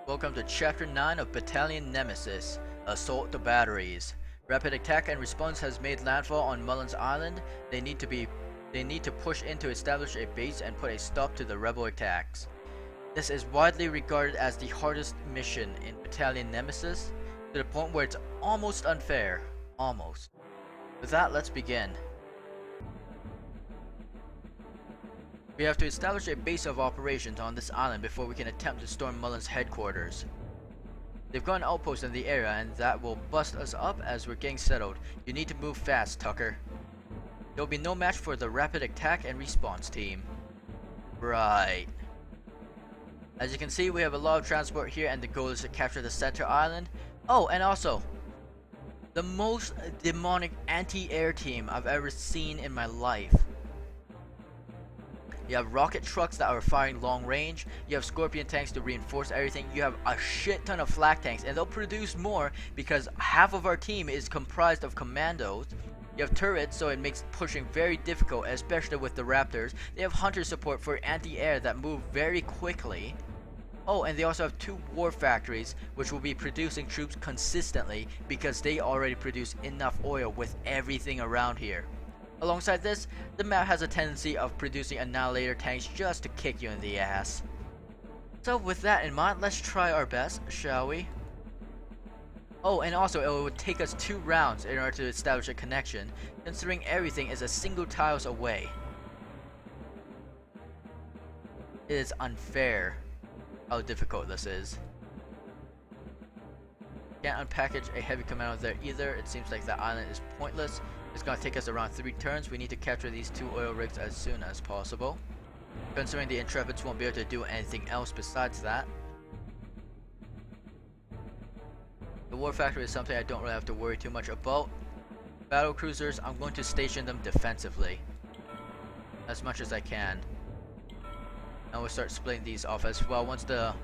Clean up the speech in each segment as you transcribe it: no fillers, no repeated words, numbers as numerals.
Welcome to Chapter 9 of Battalion Nemesis, Assault the Batteries. Rapid attack and response has made landfall on Mullins Island. They need to push in to establish a base and put a stop to the rebel attacks. This is widely regarded as the hardest mission in Battalion Nemesis, to the point where it's almost unfair. Almost. With that, let's begin. We have to establish a base of operations on this island before we can attempt to storm Mullins' headquarters. They've got an outpost in the area and that will bust us up as we're getting settled. You need to move fast, Tucker. There will be no match for the rapid attack and response team. Right. As you can see, we have a lot of transport here and the goal is to capture the center island. Oh, and also, the most demonic anti-air team I've ever seen in my life. You have rocket trucks that are firing long range, you have scorpion tanks to reinforce everything, you have a shit ton of flak tanks, and they'll produce more because half of our team is comprised of commandos. You have turrets, so it makes pushing very difficult, especially with the Raptors. They have hunter support for anti-air that move very quickly. Oh, and they also have 2 war factories, which will be producing troops consistently because they already produce enough oil with everything around here. Alongside this, the map has a tendency of producing annihilator tanks just to kick you in the ass. So with that in mind, let's try our best, shall we? Oh, and also it would take us 2 rounds in order to establish a connection, considering everything is a single tiles away. It is unfair how difficult this is. Can't unpackage a heavy commando there either. It seems like that island is pointless. It's gonna take us around 3 turns. We need to capture these 2 oil rigs as soon as possible, considering the Intrepids won't be able to do anything else besides that. The war factory is something I don't really have to worry too much about. Battle cruisers, I'm going to station them defensively as much as I can. And we'll start splitting these off as well. Once the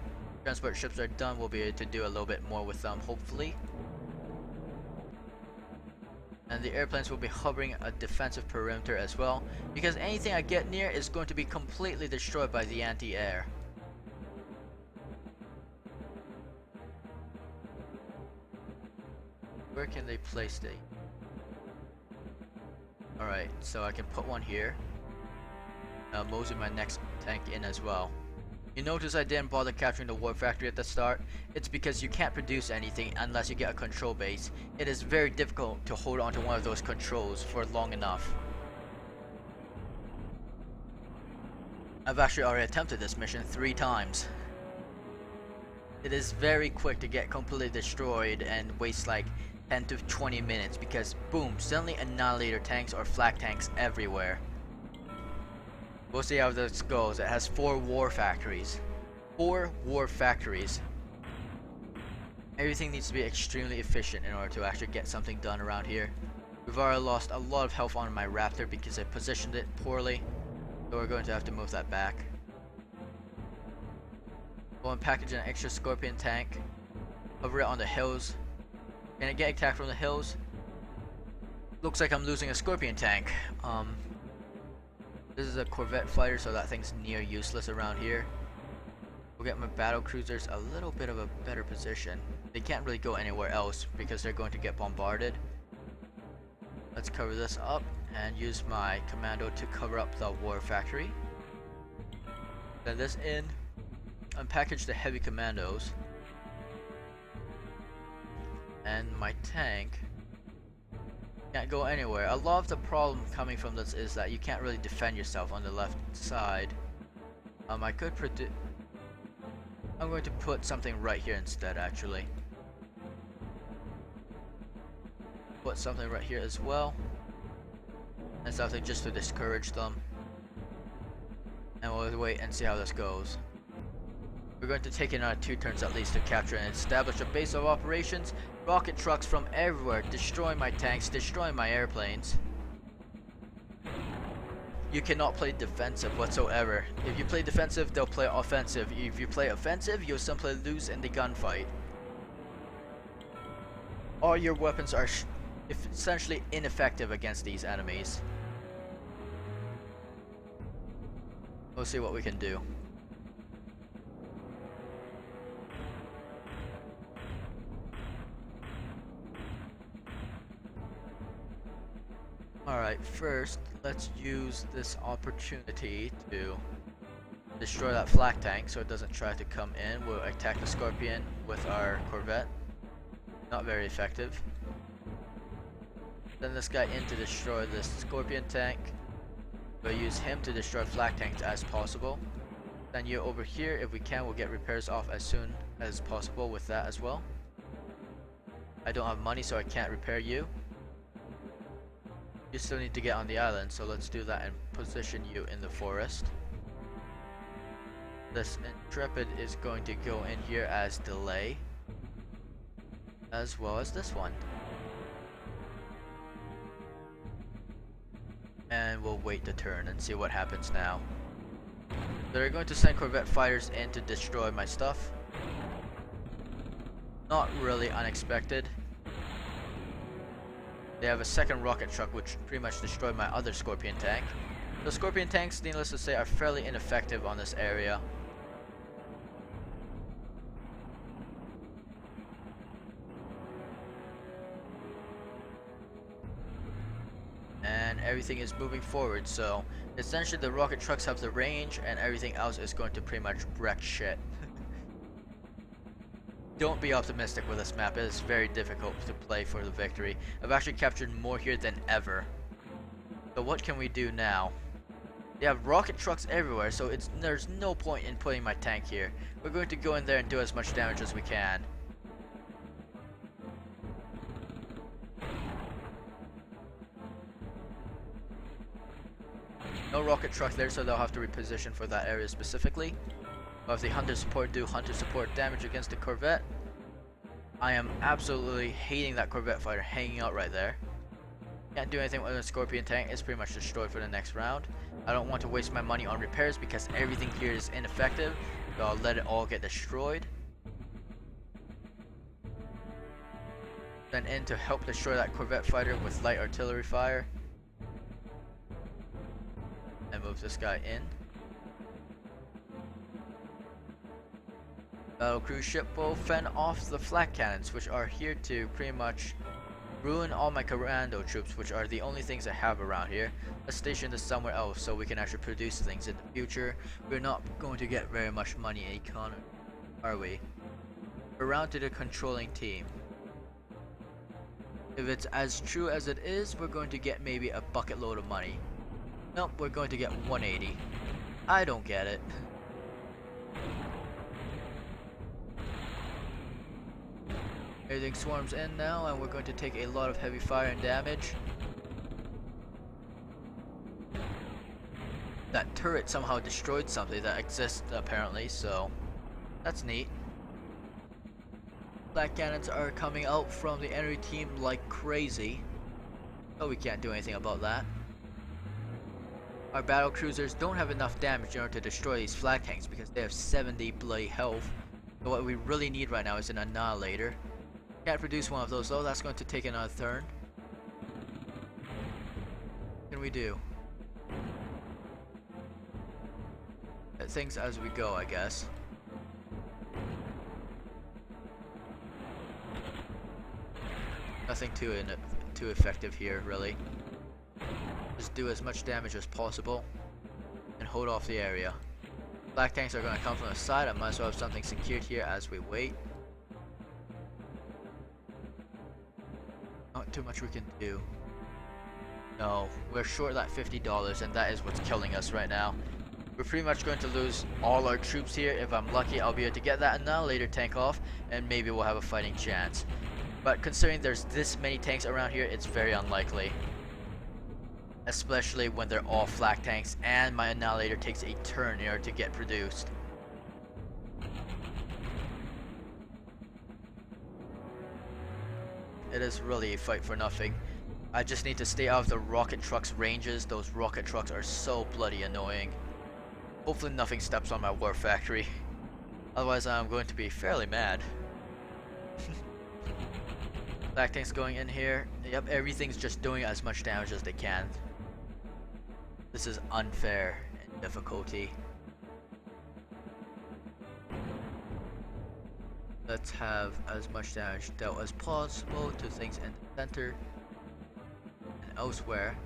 transport ships are done, we'll be able to do a little bit more with them, hopefully. And the airplanes will be hovering a defensive perimeter as well, because anything I get near is going to be completely destroyed by the anti-air. Where can they place the... Alright, so I can put one here. Mosey my next tank in as well. You notice I didn't bother capturing the war factory at the start. It's because you can't produce anything unless you get a control base. It is very difficult to hold on to one of those controls for long enough. I've actually already attempted this mission 3 times. It is very quick to get completely destroyed and waste like 10 to 20 minutes because boom, suddenly annihilator tanks or flak tanks everywhere. We'll see how this goes. It has 4 war factories. 4 war factories. Everything needs to be extremely efficient in order to actually get something done around here. We've already lost a lot of health on my Raptor because I positioned it poorly. So we're going to have to move that back. Go and package an extra scorpion tank. Cover it on the hills. Can it get attacked from the hills? Looks like I'm losing a scorpion tank. This is a Corvette fighter, so that thing's near useless around here. We'll get my battle cruisers a little bit of a better position. They can't really go anywhere else because they're going to get bombarded. Let's cover this up and use my commando to cover up the war factory. Send this in. Unpackage the heavy commandos. And my tank can't go anywhere. A lot of the problem coming from this is that you can't really defend yourself on the left side. I could predict... I'm going to put something right here instead, actually. Put something right here as well. And something just to discourage them. And we'll wait and see how this goes. We're going to take another 2 turns at least to capture and establish a base of operations. Rocket trucks from everywhere, destroying my tanks, destroying my airplanes. You cannot play defensive whatsoever. If you play defensive, they'll play offensive. If you play offensive, you'll simply lose in the gunfight. All your weapons are essentially ineffective against these enemies. We'll see what we can do. Alright, first, let's use this opportunity to destroy that flak tank so it doesn't try to come in. We'll attack the Scorpion with our Corvette. Not very effective. Send this guy in to destroy this Scorpion tank. We'll use him to destroy flak tanks as possible. Then you over here, if we can, we'll get repairs off as soon as possible with that as well. I don't have money, so I can't repair you. You still need to get on the island, so let's do that and position you in the forest. This Intrepid is going to go in here as delay, as well as this one. And we'll wait the turn and see what happens now. They're going to send Corvette fighters in to destroy my stuff. Not really unexpected. They have a second rocket truck which pretty much destroyed my other Scorpion tank. The Scorpion tanks, needless to say, are fairly ineffective on this area. And everything is moving forward, so essentially the rocket trucks have the range and everything else is going to pretty much wreck shit. Don't be optimistic with this map. It is very difficult to play for the victory. I've actually captured more here than ever. So what can we do now? They have rocket trucks everywhere, so there's no point in putting my tank here. We're going to go in there and do as much damage as we can. No rocket truck there, so they'll have to reposition for that area specifically. We'll have the Hunter support do Hunter support damage against the Corvette. I am absolutely hating that Corvette fighter hanging out right there. Can't do anything with a Scorpion tank. It's pretty much destroyed for the next round. I don't want to waste my money on repairs because everything here is ineffective, so I'll let it all get destroyed. Then in to help destroy that Corvette fighter with light artillery fire. And move this guy in. Battle cruise ship will fend off the flak cannons, which are here to pretty much ruin all my commando troops, which are the only things I have around here. Let's station this somewhere else so we can actually produce things in the future. We're not going to get very much money in economy, are we? Around to the controlling team. If it's as true as it is, we're going to get maybe a bucket load of money. Nope, we're going to get 180. I don't get it. Everything swarms in now, and we're going to take a lot of heavy fire and damage. That turret somehow destroyed something that exists apparently, so that's neat. Black cannons are coming out from the enemy team like crazy. Oh, we can't do anything about that. Our battle cruisers don't have enough damage in order to destroy these flak tanks because they have 70 bloody health. So what we really need right now is an annihilator. Can't produce one of those though, that's going to take another turn. What can we do? Get things as we go, I guess. Nothing too effective here, really. Just do as much damage as possible and hold off the area. Black tanks are going to come from the side. I might as well have something secured here as we wait. Not too much we can do. No, we're short that $50 and that is what's killing us right now. We're pretty much going to lose all our troops here. If I'm lucky, I'll be able to get that annihilator tank off and maybe we'll have a fighting chance. But considering there's this many tanks around here, it's very unlikely. Especially when they're all flak tanks and my annihilator takes a turn in order to get produced. It is really a fight for nothing. I just need to stay out of the rocket trucks' ranges. Those rocket trucks are so bloody annoying. Hopefully nothing steps on my war factory. Otherwise I'm going to be fairly mad. Black tanks going in here. Yep, everything's just doing as much damage as they can. This is unfair in difficulty. Let's have as much damage dealt as possible to things in the center and elsewhere.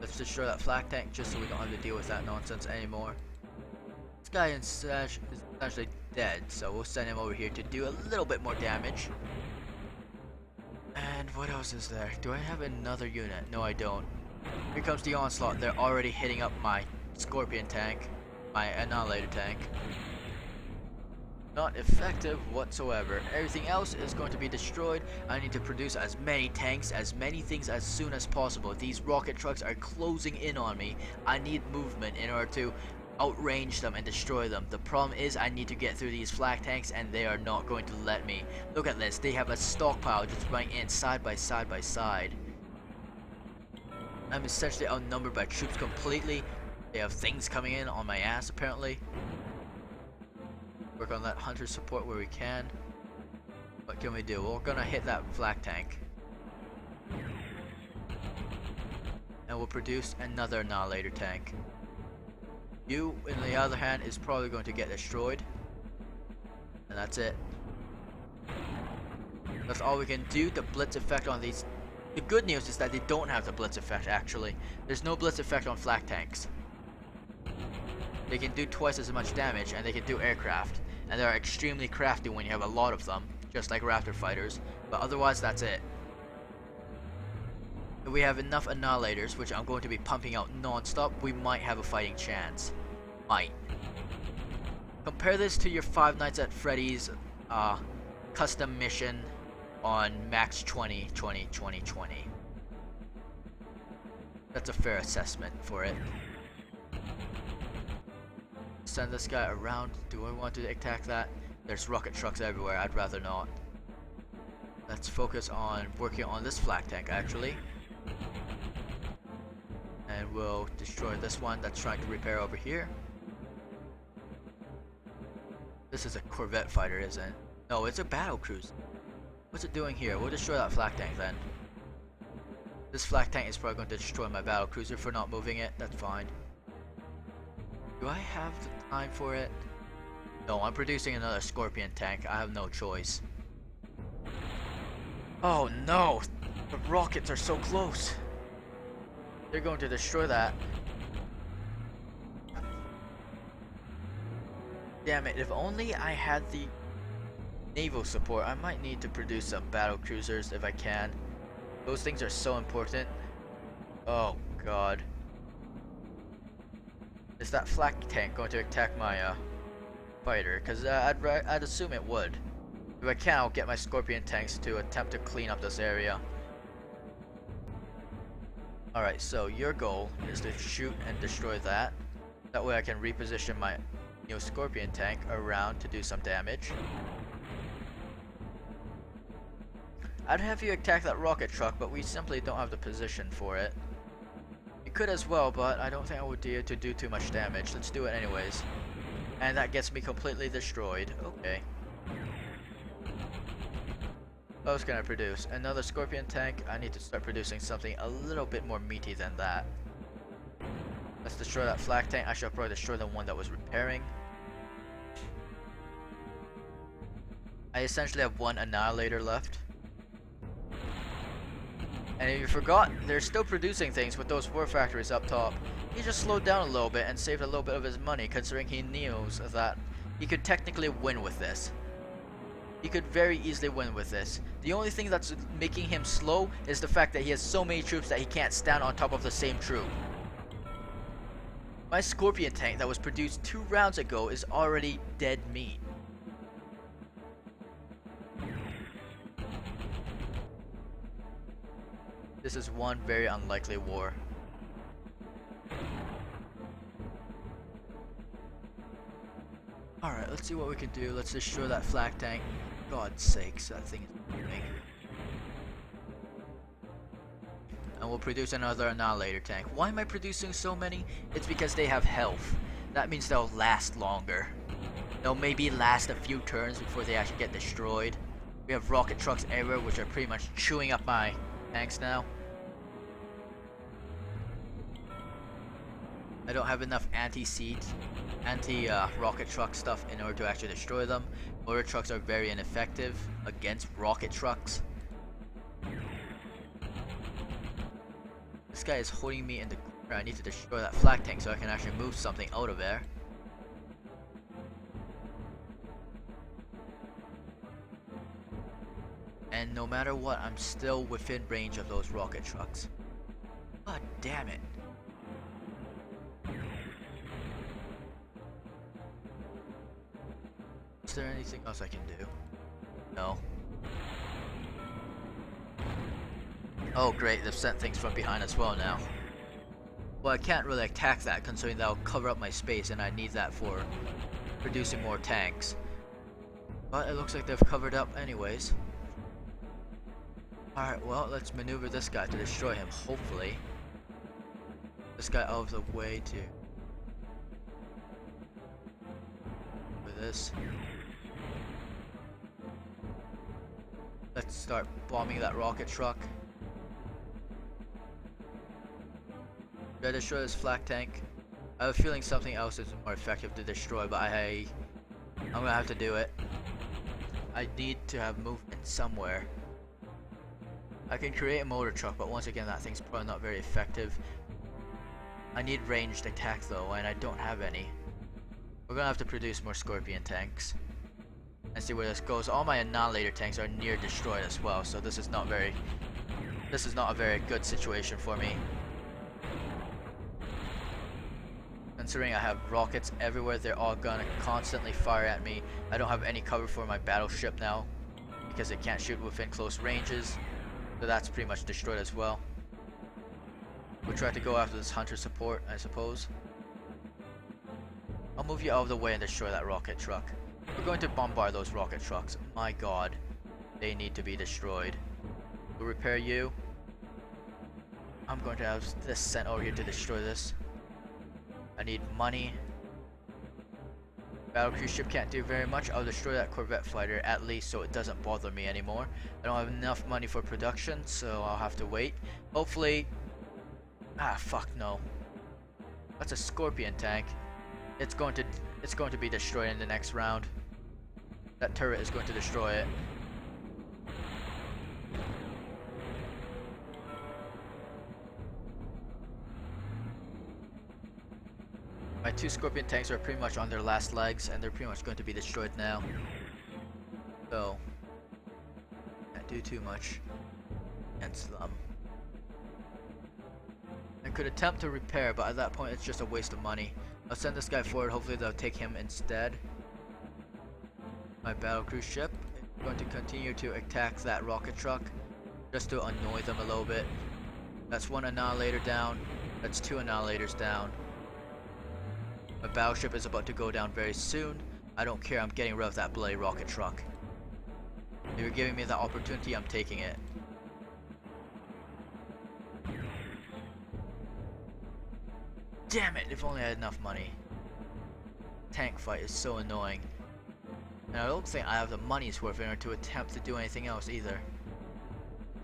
Let's destroy that flak tank just so we don't have to deal with that nonsense anymore. This guy is essentially dead, so we'll send him over here to do a little bit more damage. And what else is there? Do I have another unit? No, I don't. Here comes the onslaught. They're already hitting up my scorpion tank, my annihilator tank. Not effective whatsoever. Everything else is going to be destroyed. I need to produce as many tanks, as many things as soon as possible. These rocket trucks are closing in on me. I need movement in order to outrange them and destroy them. The problem is I need to get through these flak tanks and they are not going to let me. Look at this. They have a stockpile just running in side by side by side. I'm essentially outnumbered by troops completely. They have things coming in on my ass apparently. Work on that hunter support where we can. What can we do? We're gonna hit that flak tank. And we'll produce another annihilator tank. You, on the other hand, is probably going to get destroyed. And that's it. That's all we can do. The blitz effect on these... The good news is that they don't have the blitz effect actually. There's no blitz effect on flak tanks. They can do twice as much damage and they can do aircraft. And they're extremely crafty when you have a lot of them, just like Raptor fighters. But otherwise, that's it. If we have enough annihilators, which I'm going to be pumping out non-stop, we might have a fighting chance. Might. Compare this to your Five Nights at Freddy's custom mission on Max 20. That's a fair assessment for it. Send this guy around. Do I want to attack that? There's rocket trucks everywhere. I'd rather not. Let's focus on working on this flak tank actually. And we'll destroy this one that's trying to repair over here. This is a corvette fighter, isn't it? No, it's a battle cruiser. What's it doing here? We'll destroy that flak tank then. This flak tank is probably going to destroy my battle cruiser for not moving it. That's fine. Do I have the time for it? No, I'm producing another scorpion tank. I have no choice. Oh no! The rockets are so close. They're going to destroy that. Damn it, if only I had the naval support. I might need to produce some battle cruisers if I can. Those things are so important. Oh god. Is that flak tank going to attack my fighter? Because I'd assume it would. If I can, I'll get my scorpion tanks to attempt to clean up this area. Alright, so your goal is to shoot and destroy that. That way I can reposition my new scorpion tank around to do some damage. I'd have you attack that rocket truck, but we simply don't have the position for it. You could as well, but I don't think I would dare to do too much damage. Let's do it anyways. And that gets me completely destroyed. Okay. What else can I produce? Another scorpion tank? I need to start producing something a little bit more meaty than that. Let's destroy that flak tank. I should probably destroy the one that was repairing. I essentially have one annihilator left. And if you forgot, they're still producing things with those war factories up top. He just slowed down a little bit and saved a little bit of his money, considering he knows that he could technically win with this. He could very easily win with this. The only thing that's making him slow is the fact that he has so many troops that he can't stand on top of the same troop. My scorpion tank that was produced 2 rounds ago is already dead meat. This is one very unlikely war. Alright, let's see what we can do. Let's destroy that flak tank. God's sakes, that thing is moving. And we'll produce another annihilator tank. Why am I producing so many? It's because they have health. That means they'll last longer. They'll maybe last a few turns before they actually get destroyed. We have rocket trucks everywhere, which are pretty much chewing up my tanks now. I don't have enough anti-rocket truck stuff in order to actually destroy them. Motor trucks are very ineffective against rocket trucks. This guy is holding me in the corner. I need to destroy that flag tank so I can actually move something out of there. And no matter what, I'm still within range of those rocket trucks. God damn it. Is there anything else I can do? No. Oh great, they've sent things from behind as well now. Well, I can't really attack that considering that'll cover up my space and I need that for producing more tanks. But it looks like they've covered up anyways. Alright, well, let's maneuver this guy to destroy him, hopefully. This guy out of the way to... for this. Let's start bombing that rocket truck. Should I destroy this flak tank? I have a feeling something else is more effective to destroy, but I'm gonna have to do it. I need to have movement somewhere. I can create a motor truck, but once again that thing's probably not very effective. I need ranged attack though, and I don't have any. We're gonna have to produce more Scorpion tanks and see where this goes. All my annihilator tanks are near destroyed as well, so this is not a very good situation for me. Considering I have rockets everywhere, they're all gonna constantly fire at me. I don't have any cover for my battleship now because it can't shoot within close ranges. So that's pretty much destroyed as well. We'll try to go after this hunter support, I suppose. I'll move you out of the way and destroy that rocket truck. We're going to bombard those rocket trucks. My god. They need to be destroyed. We'll repair you. I'm going to have this sent over here to destroy this. I need money. Battlecruise ship can't do very much. I'll destroy that Corvette fighter at least so it doesn't bother me anymore. I don't have enough money for production, so I'll have to wait. Hopefully... ah, fuck no. That's a Scorpion tank. It's going to be destroyed in the next round. That turret is going to destroy it. My two Scorpion tanks are pretty much on their last legs, and they're pretty much going to be destroyed now. So, can't do too much against them. I could attempt to repair, but at that point it's just a waste of money. I'll send this guy forward, hopefully they'll take him instead. My battlecruise ship is going to continue to attack that rocket truck, just to annoy them a little bit. That's one annihilator down, that's two annihilators down. My battleship is about to go down very soon. I don't care, I'm getting rid of that bloody rocket truck. If you're giving me the opportunity, I'm taking it. Damn it, if only I had enough money. Tank fight is so annoying. And I don't think I have the money's worth in order to attempt to do anything else either.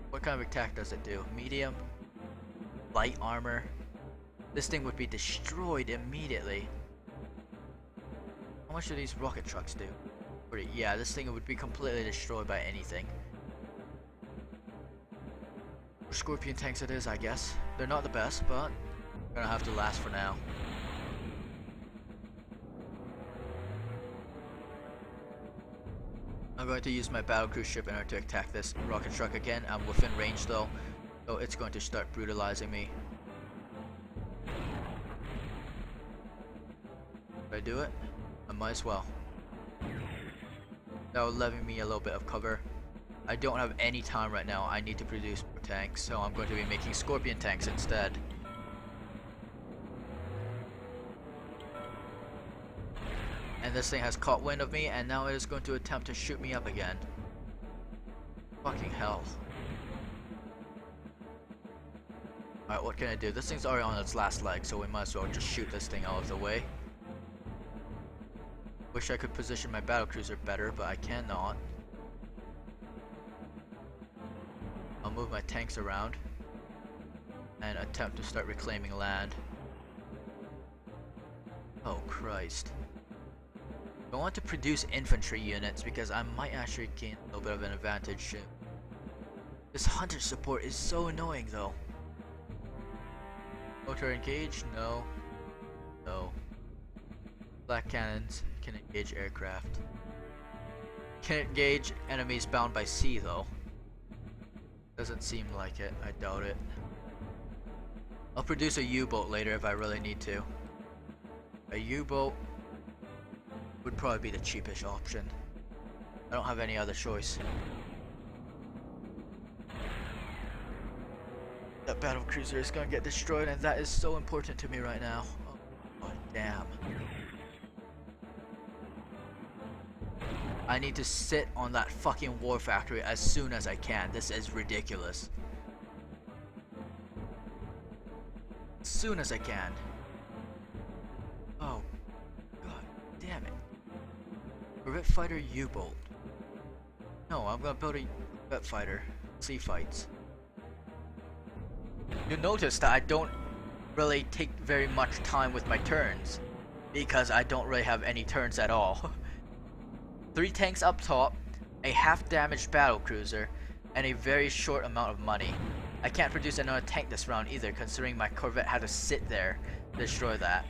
What kind of attack does it do? Medium? Light armor? This thing would be destroyed immediately. How much do these rocket trucks do? Yeah, this thing would be completely destroyed by anything. For Scorpion tanks it is, I guess. They're not the best, but they're gonna have to last for now. I'm going to use my battlecruise ship in order to attack this rocket truck again. I'm within range though, so it's going to start brutalizing me. Should I do it? I might as well. That will levy me a little bit of cover. I don't have any time right now. I need to produce more tanks, so I'm going to be making Scorpion tanks instead. And this thing has caught wind of me, and now it is going to attempt to shoot me up again. Fucking hell. Alright, what can I do? This thing's already on its last leg, so we might as well just shoot this thing out of the way. Wish I could position my battlecruiser better, but I cannot. I'll move my tanks around and attempt to start reclaiming land. Oh Christ. I want to produce infantry units because I might actually gain a little bit of an advantage. This hunter support is so annoying though. Motor engage? No. No. Black cannons can engage aircraft. Can engage enemies bound by sea though. Doesn't seem like it. I doubt it. I'll produce a U-boat later if I really need to. A U-boat would probably be the cheapest option. I don't have any other choice. That battle cruiser is gonna get destroyed, and that is so important to me right now. Oh damn. I need to sit on that fucking war factory as soon as I can. This is ridiculous. As soon as I can. Oh god damn it. Corvette fighter U-boat. No, I'm gonna build a Corvette fighter. Sea fights. You'll notice that I don't really take very much time with my turns, because I don't really have any turns at all. 3 tanks up top, a half damaged battle cruiser, and a very short amount of money. I can't produce another tank this round either, considering my Corvette had to sit there to destroy that.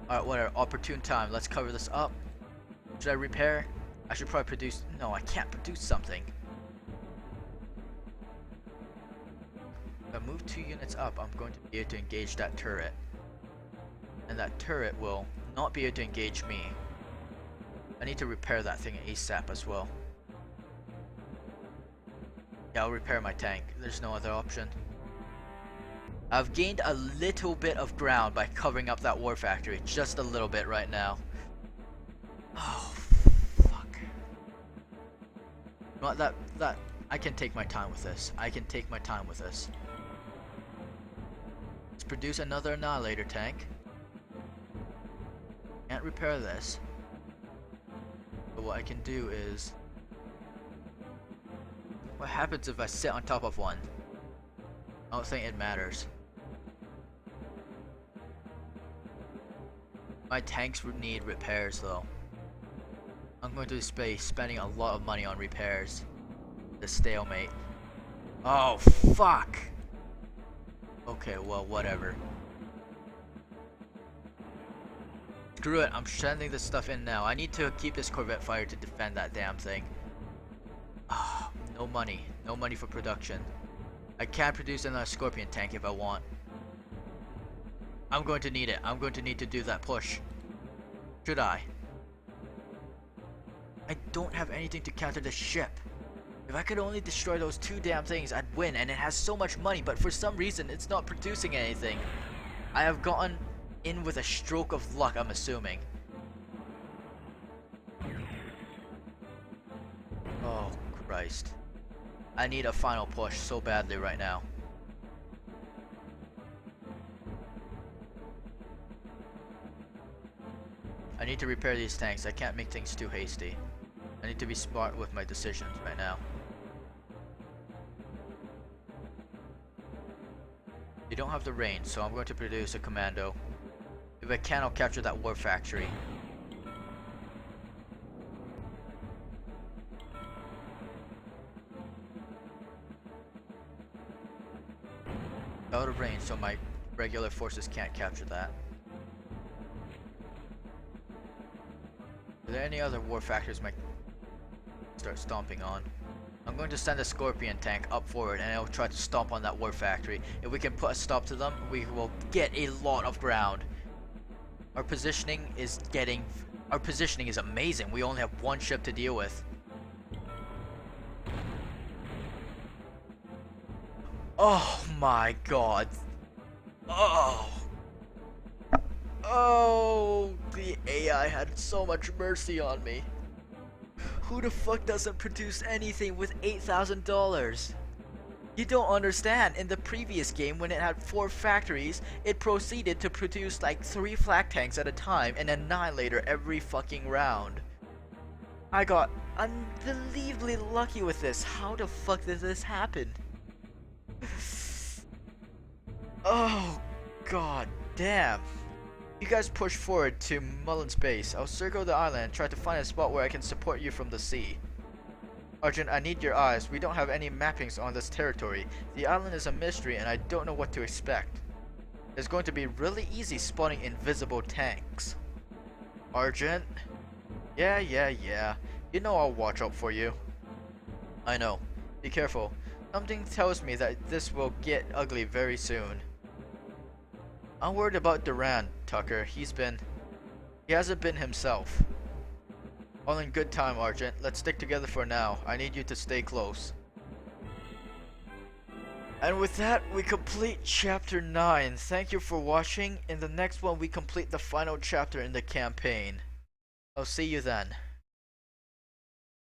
Alright, whatever, opportune time. Let's cover this up. Should I repair? I should probably produce... No, I can't produce something. If I move 2 units up, I'm going to be able to engage that turret. And that turret will not be able to engage me. I need to repair that thing ASAP as well. Yeah, I'll repair my tank. There's no other option. I've gained a little bit of ground by covering up that war factory. Just a little bit right now. Oh, fuck. Well, that... I can take my time with this. I can take my time with this. Let's produce another annihilator tank. Can't repair this. But what I can do is... What happens if I sit on top of one? I don't think it matters. My tanks would need repairs though. I'm going to be spending a lot of money on repairs. The stalemate. Oh fuck! Okay, well whatever. Screw it, I'm sending this stuff in now. I need to keep this Corvette fighter to defend that damn thing. Oh, no money. No money for production. I can produce another Scorpion tank if I want. I'm going to need it. I'm going to need to do that push. Should I? I don't have anything to counter the ship. If I could only destroy those 2 damn things, I'd win, and it has so much money, but for some reason, it's not producing anything. I have gotten in with a stroke of luck, I'm assuming. Oh, Christ. I need a final push so badly right now. I need to repair these tanks. I can't make things too hasty. I need to be smart with my decisions right now. You don't have the range, so I'm going to produce a commando. If I can, I'll capture that war factory. Out of range, so my regular forces can't capture that. Are there any other war factories I might start stomping on? I'm going to send a Scorpion tank up forward, and I'll try to stomp on that war factory. If we can put a stop to them, we will get a lot of ground. Our positioning is amazing. We only have 1 ship to deal with. Oh my god. Oh. Oh, the AI had so much mercy on me. Who the fuck doesn't produce anything with $8,000? You don't understand. In the previous game, when it had 4 factories, it proceeded to produce like 3 flak tanks at a time and an annihilator every fucking round. I got unbelievably lucky with this. How the fuck did this happen? Oh god damn. You guys push forward to Mullen's base. I'll circle the island and try to find a spot where I can support you from the sea. Argent, I need your eyes. We don't have any mappings on this territory. The island is a mystery and I don't know what to expect. It's going to be really easy spawning invisible tanks. Argent? Yeah. You know I'll watch out for you. I know. Be careful. Something tells me that this will get ugly very soon. I'm worried about Durand, Tucker. He hasn't been himself. All in good time, Argent. Let's stick together for now. I need you to stay close. And with that, we complete chapter 9. Thank you for watching. In the next one, we complete the final chapter in the campaign. I'll see you then.